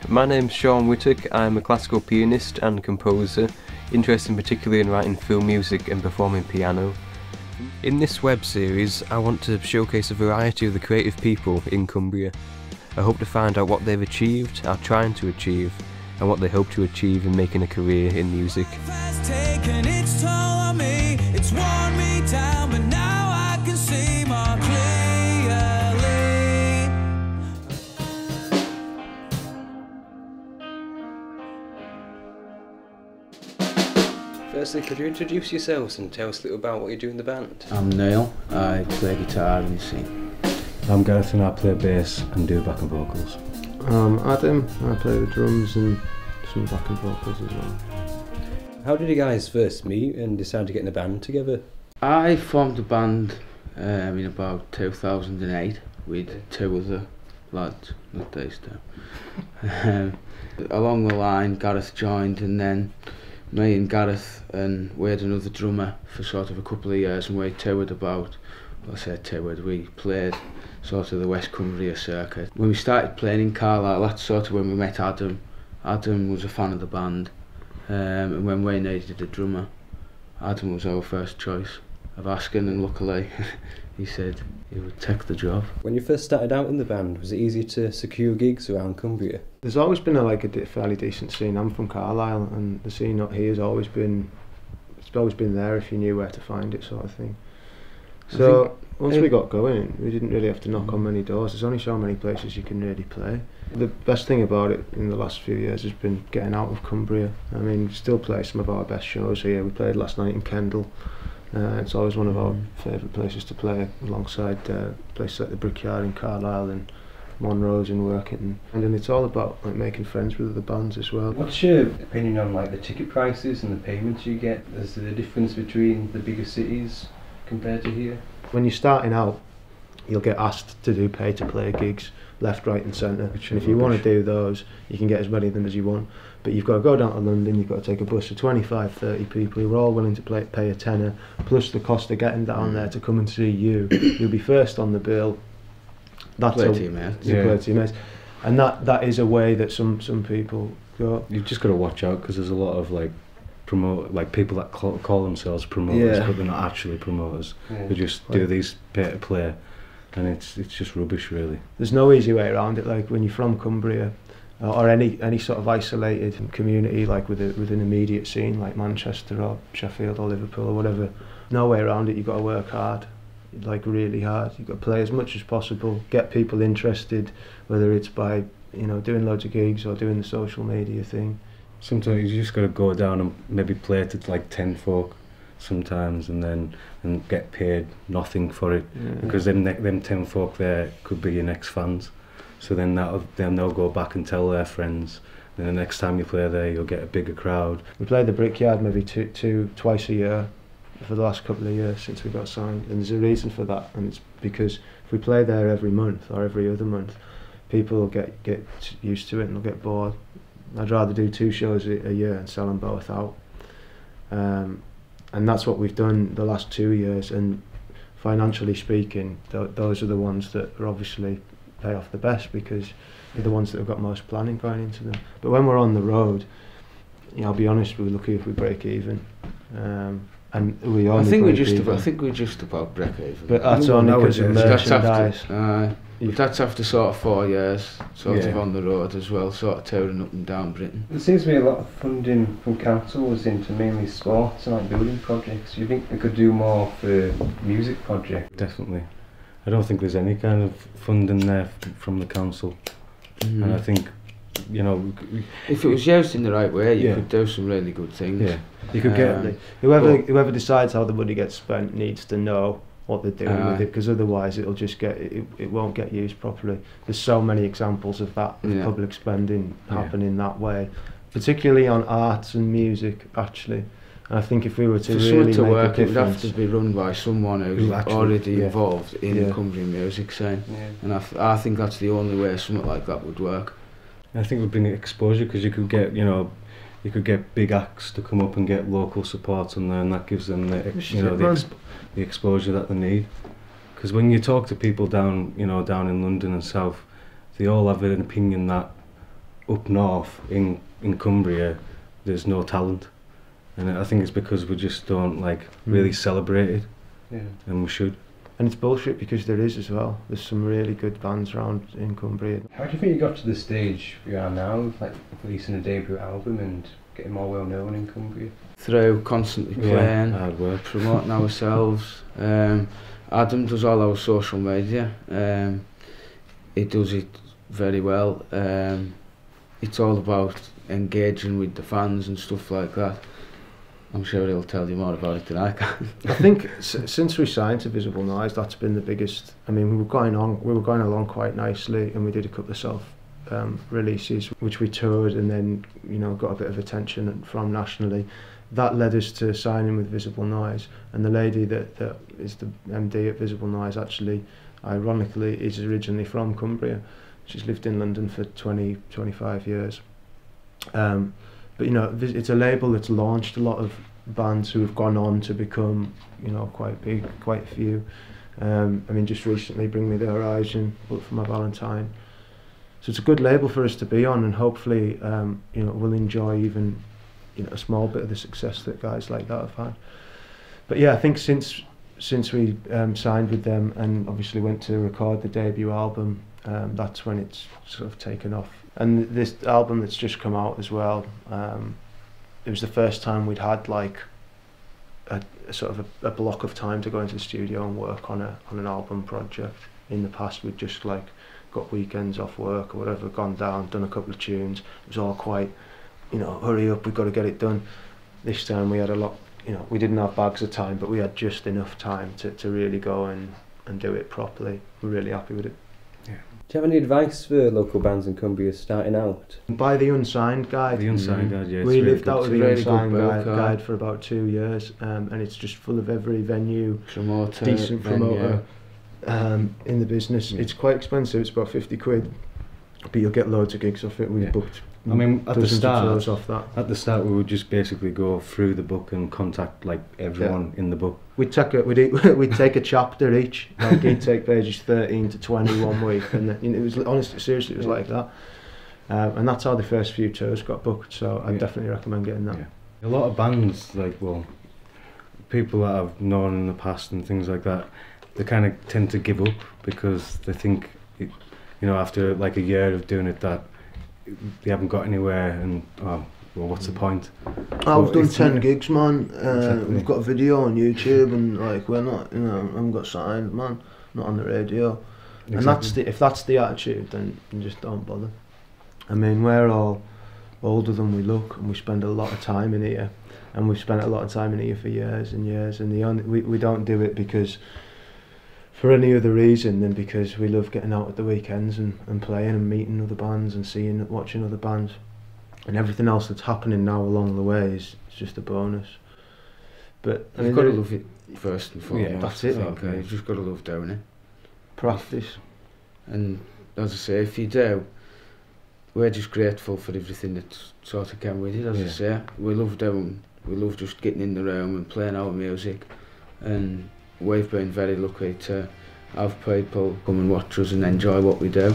My name's Whytock. I'm a classical pianist and composer, interested particularly in writing film music and performing piano. In this web series, I want to showcase a variety of the creative people in Cumbria. I hope to find out what they've achieved, are trying to achieve, and what they hope to achieve in making a career in music. Firstly, could you introduce yourselves and tell us a little about what you do in the band? I'm Neil, I play guitar and sing. I'm Gareth and I play bass and do backing vocals. I'm Adam, I play the drums and some backing vocals as well. How did you guys first meet and decide to get in a band together? I formed a band in about 2008 with two other lads, not these two. Along the line, Gareth joined, and then me and Gareth, and we had another drummer for sort of a couple of years, and we toured about, well, I said toured, we played sort of the West Cumbria circuit. When we started playing in Carlisle, that's sort of when we met Adam. Adam was a fan of the band, and when we needed a drummer, Adam was our first choice of asking, and luckily he said he would take the job. When you first started out in the band, was it easy to secure gigs around Cumbria? There's always been a fairly decent scene. I'm from Carlisle, and the scene out here has always been there if you knew where to find it, sort of thing. So once we got going, we didn't really have to knock on many doors. There's only so many places you can really play. The best thing about it in the last few years has been getting out of Cumbria. I mean, we still play some of our best shows here. We played last night in Kendal. It's always one of our favourite places to play, alongside places like the Brickyard in Carlisle and Monroe's in Workington. And it's all about like making friends with other bands as well. What's your opinion on like the ticket prices and the payments you get? Is there a difference between the bigger cities compared to here? When you're starting out, you'll get asked to do pay-to-play gigs left, right and centre, and if you want to do those, you can get as many of them as you want, but you've got to go down to London, you've got to take a bus of 25, 30 people who are all willing to pay a tenner, plus the cost of getting down there to come and see you. You'll be first on the bill. That's play to your mates. Play to your mates. And that is a way that some people go. You've just got to watch out, because there's a lot of people that call themselves promoters, but they're not actually promoters. They just do these pay to play, and it's just rubbish, really. There's no easy way around it. Like when you're from Cumbria, or any sort of isolated community, like with an immediate scene like Manchester or Sheffield or Liverpool or whatever, no way around it. You've got to work hard, like really hard. You've got to play as much as possible, get people interested, whether it's by doing loads of gigs or doing the social media thing. Sometimes you just got to go down and maybe play to like 10 folk sometimes, and get paid nothing for it, because them 10 folk there could be your next fans. So then they'll go back and tell their friends. Then the next time you play there, you'll get a bigger crowd. We played the Brickyard maybe twice a year for the last couple of years since we got signed, and there's a reason for that, and it's because if we play there every month or every other month, people will get used to it and they'll get bored. I'd rather do 2 shows a year and sell them both out, and that's what we've done the last 2 years, and financially speaking, those are the ones that are obviously pay off the best, because they're the ones that have got most planning going into them. But when we're on the road, I'll be honest, we're lucky if we break even, and we only I think we're just about break even. But that's only because of merchandise. That's after sort of 4 years of on the road as well, sort of touring up and down Britain. There seems to be a lot of funding from councils into mainly sports and like building projects. Do you think they could do more for music projects? Definitely. I don't think there's any kind of funding there from the council, and I think, if it was used in the right way, you could do some really good things. Yeah, you could get whoever decides how the money gets spent needs to know what they're doing with it, because otherwise it won't get used properly. There's so many examples of that, of public spending happening that way, particularly on arts and music, actually. And I think if we were to really make a difference, it would have to be run by someone who's already involved in the Cumbrian music scene, and I think that's the only way something like that would work. I think it would bring exposure, because you could get big acts to come up and get local support, and then that gives them the exposure that they need. Because when you talk to people down in London and South, they all have an opinion that up north in Cumbria, there's no talent, and I think it's because we just don't like really celebrate it, and we should. And it's bullshit because there is as well. There's some really good bands around in Cumbria. How do you think you got to the stage you are now, like releasing a debut album and getting more well known in Cumbria? Through constantly playing, hard work, promoting ourselves. Adam does all our social media. He does it very well. It's all about engaging with the fans and stuff like that. I'm sure he'll tell you more about it than I can. I think since we signed to Visible Noise, that's been the biggest. I mean, we were going along quite nicely, and we did a couple of self releases, which we toured, and then got a bit of attention from nationally. That led us to signing with Visible Noise, and the lady that is the MD at Visible Noise actually, ironically, is originally from Cumbria. She's lived in London for 25 years. But it's a label that's launched a lot of bands who have gone on to become, quite big, quite a few. I mean, just recently, Bring Me the Horizon, Bullet for My Valentine. So it's a good label for us to be on, and hopefully, we'll enjoy even, a small bit of the success that guys like that have had. But yeah, I think since we signed with them and obviously went to record the debut album, that's when it's sort of taken off. And this album that's just come out as well, it was the first time we'd had like a sort of a block of time to go into the studio and work on an album project. In the past we'd just like got weekends off work or whatever, gone down, done a couple of tunes. It was all quite, hurry up, we've got to get it done. This time we had a lot, we didn't have bags of time, but we had just enough time to really go and do it properly. We're really happy with it. Do you have any advice for local bands in Cumbria starting out? Buy the Unsigned Guide. The Unsigned Guide, yeah. We lived out good. with the Unsigned guide for about 2 years, and it's just full of every venue, decent promoter in the business. Yeah. It's quite expensive, it's about 50 quid, but you'll get loads of gigs off it. We've booked I mean, at the start, off that. At the start, we would just basically go through the book and contact like everyone in the book. We'd take a chapter each. Like he'd take pages 13 to 20 one week, and then, it was honestly, seriously, it was like that. And that's how the first few tours got booked. So I definitely recommend getting that. Yeah. A lot of bands, people that I've known in the past and things like that, they kind of tend to give up because they think, after like a year of doing it, that they haven't got anywhere, and what's the point? I've done 10 gigs, man. Exactly. We've got a video on YouTube, and we're not, I haven't got signed, man. Not on the radio. Exactly. And if that's the attitude, then you just don't bother. I mean, we're all older than we look, and we spend a lot of time in here, and we've spent a lot of time in here for years and years. And we don't do it because for any other reason than because we love getting out at the weekends and playing and meeting other bands and watching other bands, and everything else that's happening now along the way is just a bonus. But you've got to love it first and foremost. Yeah, that's it. You've just got to love doing it. Practice. And as I say, if you do, we're just grateful for everything that's sort of came with it. As I say, we love just getting in the room and playing our music, and we've been very lucky to have people come and watch us and enjoy what we do.